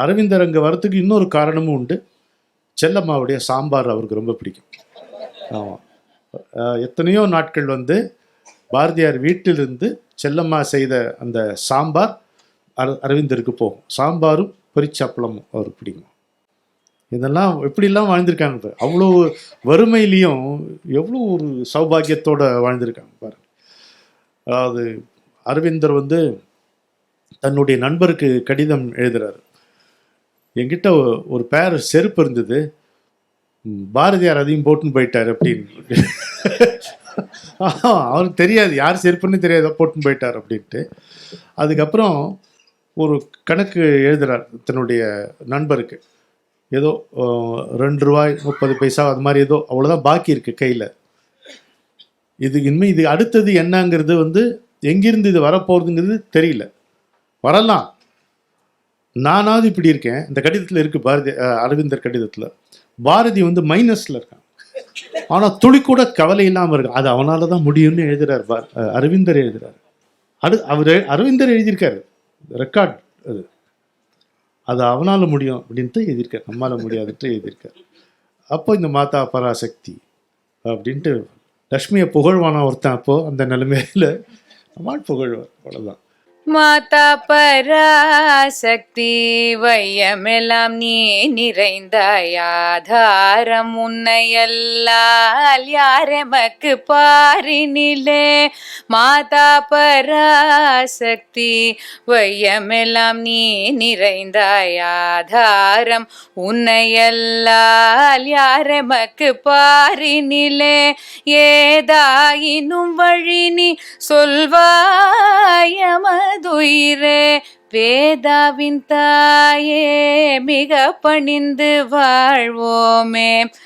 அரவிந்தர் அங்கே வரத்துக்கு இன்னொரு காரணமும் உண்டு. செல்லம்மாவுடைய சாம்பார் அவருக்கு ரொம்ப பிடிக்கும். ஆமாம், எத்தனையோ நாட்கள் வந்து பாரதியார் வீட்டிலிருந்து செல்லம்மா செய்த அந்த சாம்பார் அரவிந்தருக்கு போகும். சாம்பாரும் பொரிச்சப்பளமும் அவருக்கு பிடிக்கும். இதெல்லாம் எப்படிலாம் வாழ்ந்திருக்காங்க, அவ்வளோ வறுமையிலையும் எவ்வளோ ஒரு சௌபாகியத்தோடு வாழ்ந்திருக்காங்க பாருங்க. அதாவது அரவிந்தர் வந்து தன்னுடைய நண்பருக்கு கடிதம் எழுதுகிறார். என்கிட்ட ஒரு பேர் செருப்பு இருந்தது, பாரதியார் அதையும் போட்டுன்னு போயிட்டார் அப்படின்னு. அவருக்கு தெரியாது யார் செருப்புன்னு தெரியாத போட்டுன்னு போயிட்டார் அப்படின்ட்டு. அதுக்கப்புறம் ஒரு கணக்கு எழுதுகிறார் தன்னுடைய நண்பருக்கு. ஏதோ 2 ரூபாய் 30 பைசா அது மாதிரி ஏதோ அவ்வளோதான் பாக்கி இருக்குது கையில். இது அடுத்தது என்னங்கிறது வந்து எங்கிருந்து இது வரப்போகுதுங்கிறது தெரியல. வரலாம், நானாவது இப்படி இருக்கேன். இந்த கடிதத்தில் இருக்குது, அரவிந்தர் கடிதத்தில் பாரதி வந்து மைனஸில் இருக்கான், ஆனால் துளி கூட கவலை இல்லாமல் இருக்கு. அது அவனால தான் முடியும்னு எழுதுறார் அரவிந்தர் எழுதுறாரு. அரவிந்தர் எழுதியிருக்காரு ரெக்கார்ட். அது அவனால் முடியும் அப்படின்ட்டு எழுதியிருக்கார், நம்மளால் முடியாதுன்ட்டு எழுதியிருக்கார். அப்போ இந்த மாதா பராசக்தி அப்படின்ட்டு லக்ஷ்மியை புகழ்வானா ஒருத்தன். அப்போது அந்த நிலைமையில் நம்மால் புகழ்வார், அவ்வளோதான். மாதா பராசக்தி வையமெல்லாம் நீ நிறைந்தாய், ஆதாரம் உன்னையல்லால் யாரெமக்கு பாரினிலே. மாதா பராசக்தி வையமெல்லாம் நீ நிறைந்தாய், ஆதாரம் உன்னையல்லால் யாரெமக்கு பாரினிலே. ஏதாயினும் வழி நீ சொல்வாயமதுயிரே, வேதாவின் தாயே மிக பணிந்து வாழ்வோமே.